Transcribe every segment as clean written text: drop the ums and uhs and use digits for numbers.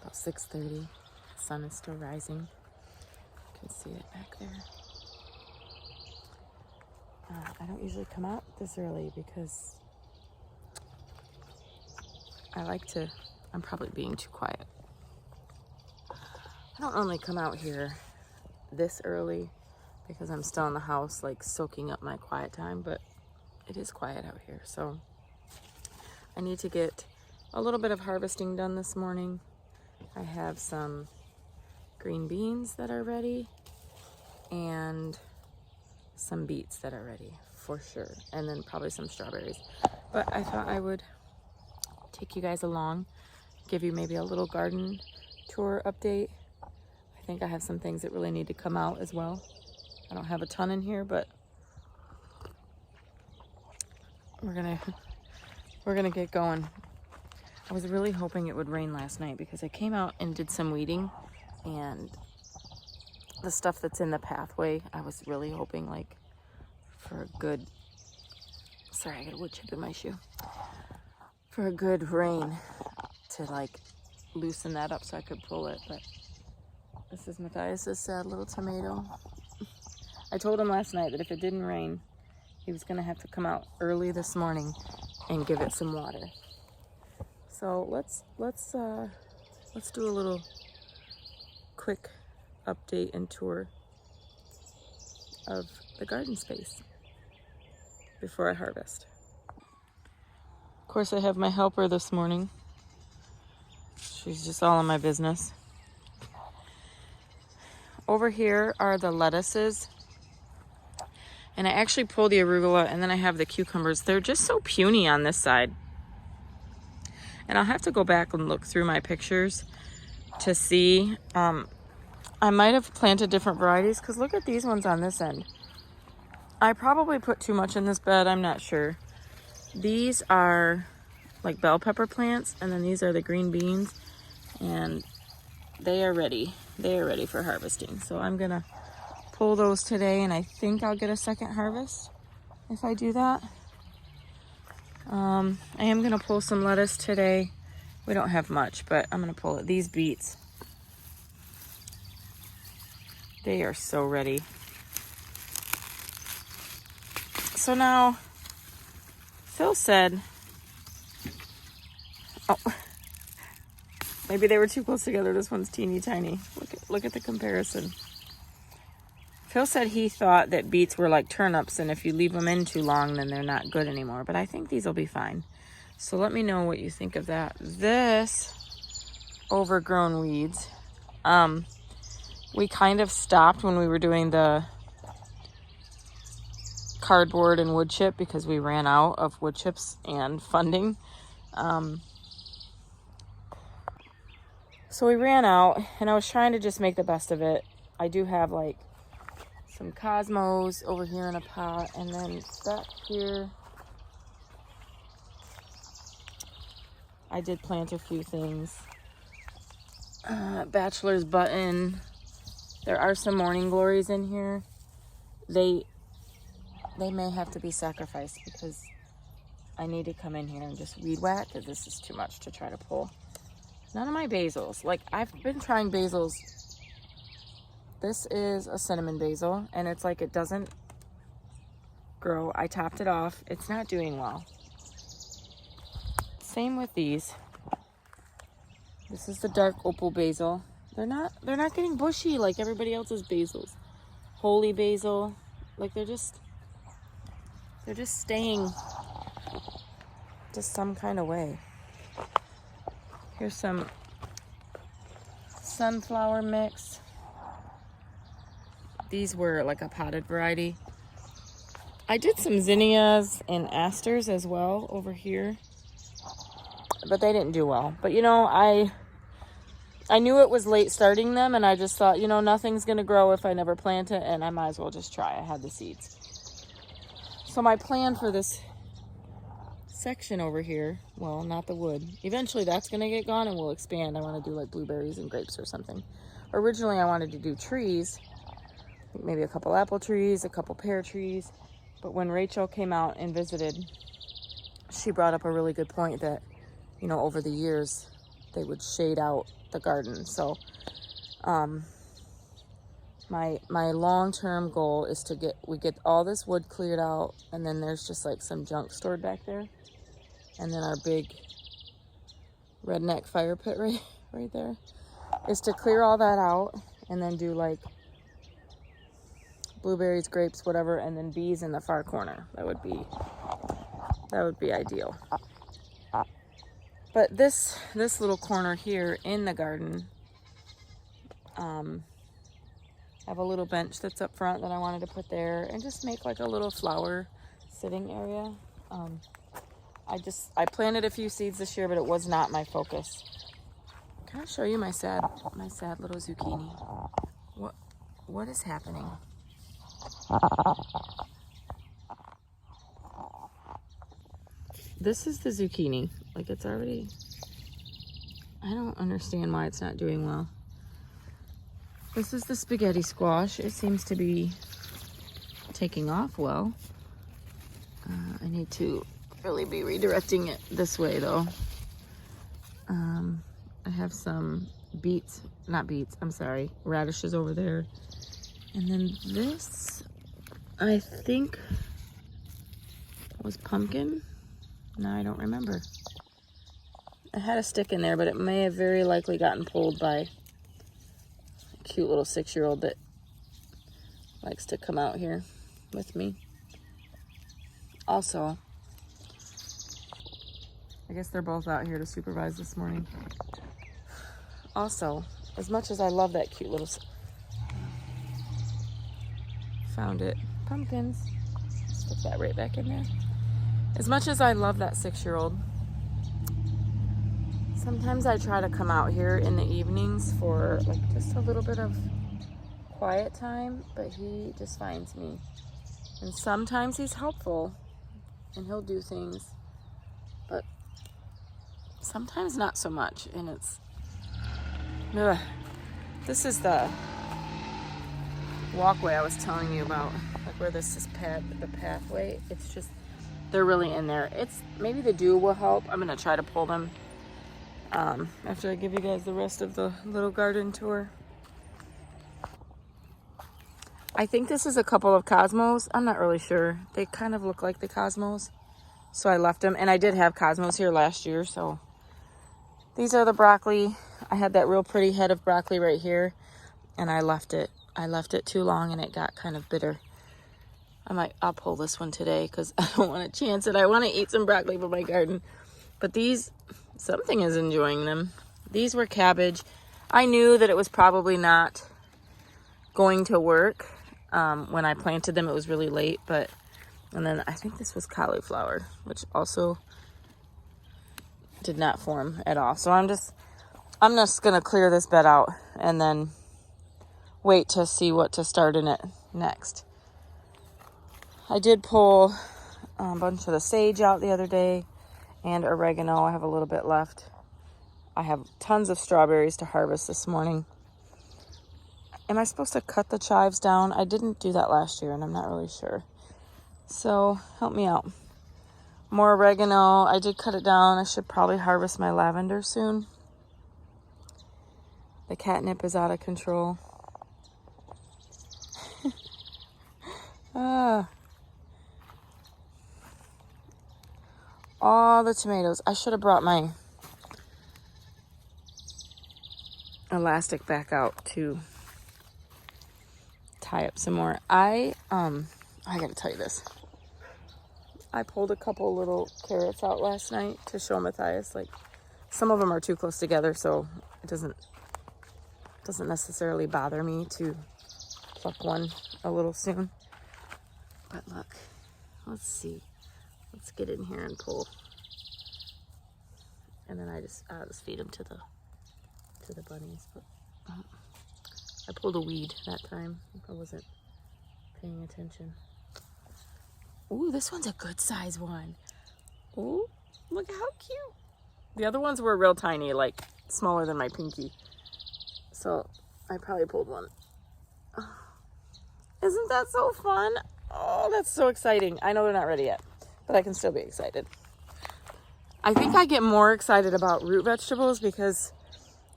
About 6:30. The sun is still rising. You can see it back there. I don't usually come out this early because I'm probably being too quiet. I don't normally come out here this early because I'm still in the house, like soaking up my quiet time, but it is quiet out here. So I need to get a little bit of harvesting done this morning. I have some green beans that are ready and some beets that are ready for sure, and then probably some strawberries. But I thought I would take you guys along, give you maybe a little garden tour update. I think I have some things that really need to come out as well. I don't have a ton in here, but we're gonna get going. I was really hoping it would rain last night because I came out and did some weeding, and the stuff that's in the pathway, I was really hoping like for a good, sorry, I got a wood chip in my shoe, for a good rain to like loosen that up so I could pull it. But this is Matthias's sad little tomato. I told him last night that if it didn't rain, he was gonna have to come out early this morning and give it some water. So let's do a little quick update and tour of the garden space before I harvest. Of course, I have my helper this morning. She's just all in my business. Over here are the lettuces. And I actually pulled the arugula, and then I have the cucumbers. They're just so puny on this side. And I'll have to go back and look through my pictures to see. I might have planted different varieties because look at these ones on this end. I probably put too much in this bed, I'm not sure. These are like bell pepper plants, and then these are the green beans, and they are ready. They are ready for harvesting. So I'm gonna pull those today, and I think I'll get a second harvest if I do that. I am gonna pull some lettuce today. We don't have much, but I'm gonna pull it. These beets, they are so ready. So now, Phil said, oh, maybe they were too close together. This one's teeny tiny. Look at the comparison. Phil said he thought that beets were like turnips, and if you leave them in too long, then they're not good anymore. But I think these will be fine. So let me know what you think of that. This overgrown weeds, we kind of stopped when we were doing the cardboard and wood chip because we ran out of wood chips and funding. So we ran out, and I was trying to just make the best of it. I do have like some cosmos over here in a pot, and then back here I did plant a few things. Bachelor's button. There are some morning glories in here. They may have to be sacrificed because I need to come in here and just weed whack because this is too much to try to pull. None of my basils. Like, I've been trying basils. This is a cinnamon basil, and it's like it doesn't grow. I topped it off. It's not doing well. Same with these. This is the dark opal basil. They're not getting bushy like everybody else's basils. Holy basil, like they're just staying just some kind of way. Here's some sunflower mix. These were like a potted variety. I did some zinnias and asters as well over here, but they didn't do well. But you know, I knew it was late starting them, and I just thought, you know, nothing's gonna grow if I never plant it, and I might as well just try. I had the seeds. So my plan for this section over here, well, not the wood, eventually that's gonna get gone and we'll expand. I want to do like blueberries and grapes or something. Originally I wanted to do trees, maybe a couple apple trees, a couple pear trees, but when Rachel came out and visited, she brought up a really good point that, you know, over the years they would shade out the garden. So my long-term goal is to get all this wood cleared out, and then there's just like some junk stored back there, and then our big redneck fire pit right there, is to clear all that out and then do like blueberries, grapes, whatever, and then bees in the far corner. That would be ideal. But this little corner here in the garden, I have a little bench that's up front that I wanted to put there and just make like a little flower sitting area. I planted a few seeds this year, but it was not my focus. Can I show you my sad little zucchini? What is happening? This is the zucchini. Like, it's already, I don't understand why it's not doing well. This is the spaghetti squash. It seems to be taking off well. I need to really be redirecting it this way though. I have some radishes over there. And then this, I think, was pumpkin. No, I don't remember. I had a stick in there, but it may have very likely gotten pulled by a cute little 6-year-old that likes to come out here with me. Also, I guess they're both out here to supervise this morning. Also, as much as I love that cute little... Found it. Pumpkins. Stick that right back in there. As much as I love that 6-year-old, sometimes I try to come out here in the evenings for like just a little bit of quiet time, but he just finds me. And sometimes he's helpful and he'll do things, but sometimes not so much. And it's, ugh. This is the walkway I was telling you about, like where this is the pathway. It's just, they're really in there. It's maybe the dew will help. I'm gonna try to pull them after I give you guys the rest of the little garden tour. I think this is a couple of cosmos. I'm not really sure. They kind of look like the cosmos, so I left them. And I did have cosmos here last year, so these are the broccoli. I had that real pretty head of broccoli right here, and I left it too long and it got kind of bitter. I'll pull this one today because I don't want to chance it. I want to eat some broccoli from my garden. But these, something is enjoying them. These were cabbage. I knew that it was probably not going to work. When I planted them, it was really late. And then I think this was cauliflower, which also did not form at all. So I'm just going to clear this bed out and then wait to see what to start in it next. I did pull a bunch of the sage out the other day and oregano. I have a little bit left. I have tons of strawberries to harvest this morning. Am I supposed to cut the chives down? I didn't do that last year and I'm not really sure. So help me out. More oregano. I did cut it down. I should probably harvest my lavender soon. The catnip is out of control. All the tomatoes. I should have brought my elastic back out to tie up some more. I gotta tell you this. I pulled a couple little carrots out last night to show Matthias. Like, some of them are too close together, so it doesn't necessarily bother me to pluck one a little soon. But look, let's see. Let's get in here and pull. And then I'll just feed them to the bunnies. But I pulled a weed that time. I wasn't paying attention. Ooh, this one's a good size one. Ooh, look how cute. The other ones were real tiny, like smaller than my pinky. So I probably pulled one. Oh, isn't that so fun? Oh, that's so exciting. I know they're not ready yet, but I can still be excited. I think I get more excited about root vegetables because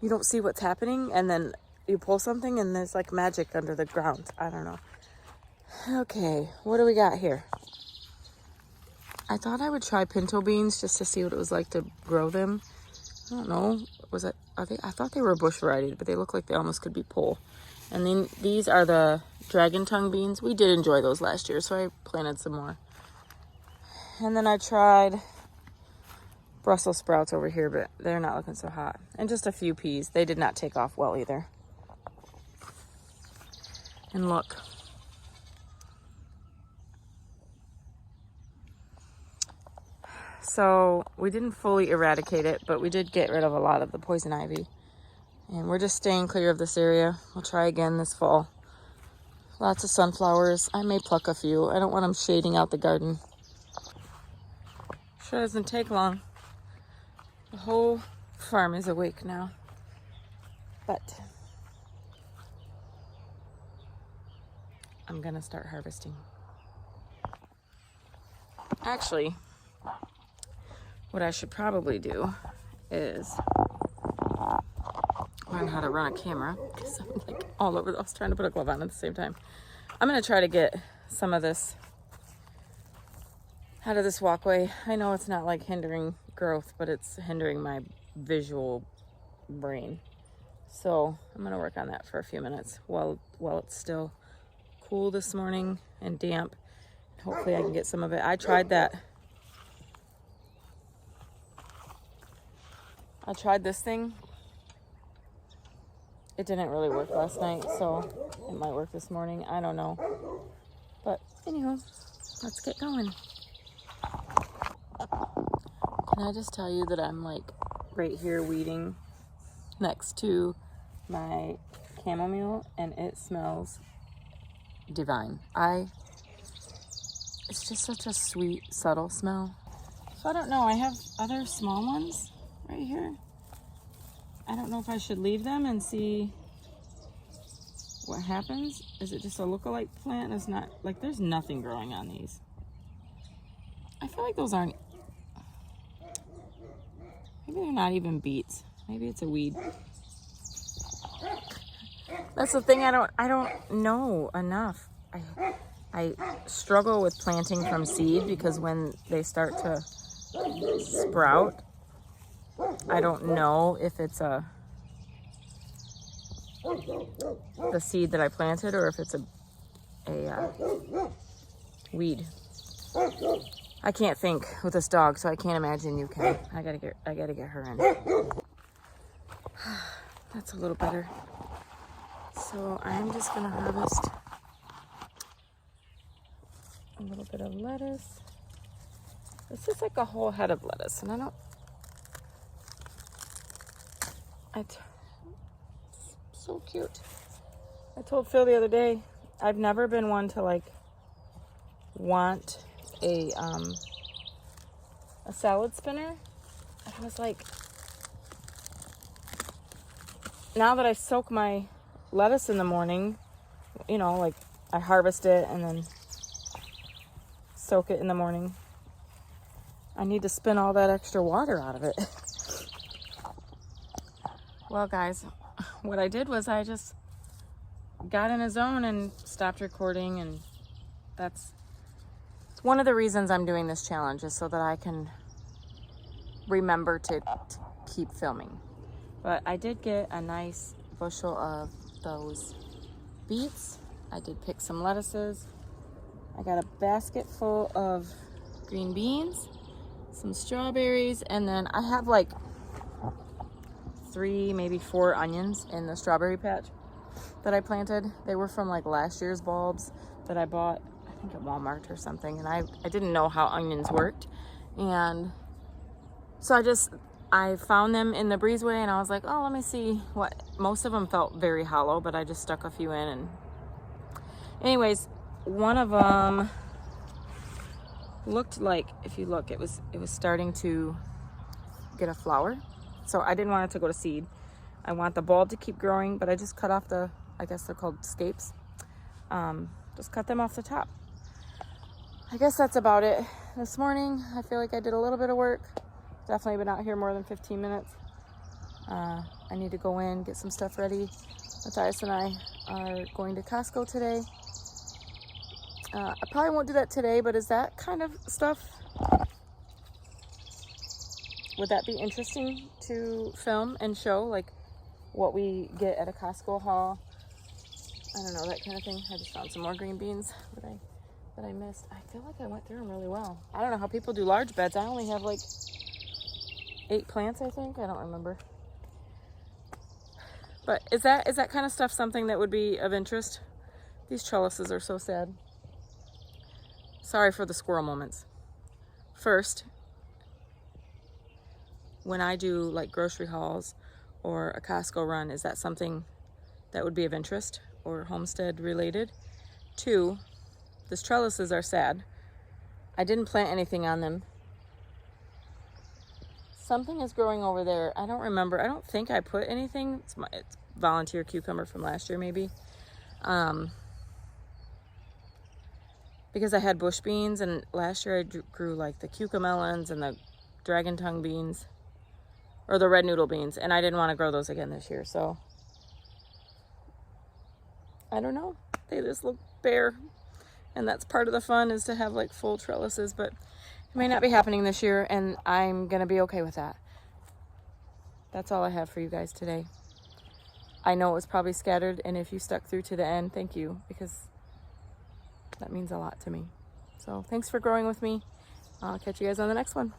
you don't see what's happening, and then you pull something and there's like magic under the ground. I don't know. Okay, what do we got here? I thought I would try pinto beans just to see what it was like to grow them. I don't know. I thought they were a bush variety, but they look like they almost could be pole. And then these are the dragon tongue beans. We did enjoy those last year, so I planted some more. And then I tried Brussels sprouts over here, but they're not looking so hot. And just a few peas. They did not take off well either. And look. So we didn't fully eradicate it, but we did get rid of a lot of the poison ivy. And we're just staying clear of this area. We'll try again this fall. Lots of sunflowers. I may pluck a few. I don't want them shading out the garden. Sure doesn't take long. The whole farm is awake now. But I'm gonna start harvesting. Actually, what I should probably do is learn how to run a camera, because I'm like all over. I was trying to put a glove on at the same time. I'm gonna try to get some of this out of this walkway. I know it's not like hindering growth, but it's hindering my visual brain. So I'm gonna work on that for a few minutes while it's still cool this morning and damp. Hopefully I can get some of it. I tried this thing. It didn't really work last night, so it might work this morning. I don't know. But anyhow, let's get going. Can I just tell you that I'm like right here weeding next to my chamomile, and it smells divine. It's just such a sweet, subtle smell. So I don't know. I have other small ones right here. I don't know if I should leave them and see what happens. Is it just a lookalike plant? It's not like there's nothing growing on these. I feel like those aren't. Maybe they're not even beets. Maybe it's a weed. That's the thing. I don't know enough. I struggle with planting from seed because when they start to sprout, I don't know if it's the seed that I planted or if it's a weed. I can't think with this dog, so I can't imagine you can. I gotta get her in. That's a little better. So I'm just gonna harvest a little bit of lettuce. This is like a whole head of lettuce, and it's so cute. I told Phil the other day, I've never been one to like want a salad spinner. I was like, now that I soak my lettuce in the morning, you know, like I harvest it and then soak it in the morning, I need to spin all that extra water out of it. Well, guys, what I did was I just got in a zone and stopped recording, and that's one of the reasons I'm doing this challenge, is so that I can remember to keep filming. But I did get a nice bushel of those beets. I did pick some lettuces. I got a basket full of green beans, some strawberries, and then I have like 3, maybe 4 onions in the strawberry patch that I planted. They were from like last year's bulbs that I bought, I think at Walmart or something, and I didn't know how onions worked, and so I found them in the breezeway, and I was like, oh, let me see what. Most of them felt very hollow, but I just stuck a few in, and anyways, one of them looked like, if you look, it was starting to get a flower. So I didn't want it to go to seed. I want the bulb to keep growing, but I just cut off the, I guess they're called scapes. Just cut them off the top. I guess that's about it. This morning, I feel like I did a little bit of work. Definitely been out here more than 15 minutes. I need to go in, get some stuff ready. Matthias and I are going to Costco today. I probably won't do that today, but is that kind of stuff, would that be interesting to film and show, like what we get at a Costco haul? I don't know, that kind of thing. I just found some more green beans that I missed. I feel like I went through them really well. I don't know how people do large beds. I only have like 8 plants, I think. I don't remember. But is that kind of stuff something that would be of interest? These trellises are so sad. Sorry for the squirrel moments. First, when I do like grocery hauls or a Costco run, is that something that would be of interest or homestead related? 2, these trellises are sad. I didn't plant anything on them. Something is growing over there. I don't remember. I don't think I put anything. It's volunteer cucumber from last year maybe. Because I had bush beans, and last year I grew like the cucamelons and the dragon tongue beans, or the red noodle beans, and I didn't want to grow those again this year, so I don't know. They just look bare, and that's part of the fun, is to have like full trellises, but it may not be happening this year, and I'm gonna be okay with that. That's all I have for you guys today. I know it was probably scattered, and if you stuck through to the end, thank you, because that means a lot to me. So thanks for growing with me. I'll catch you guys on the next one.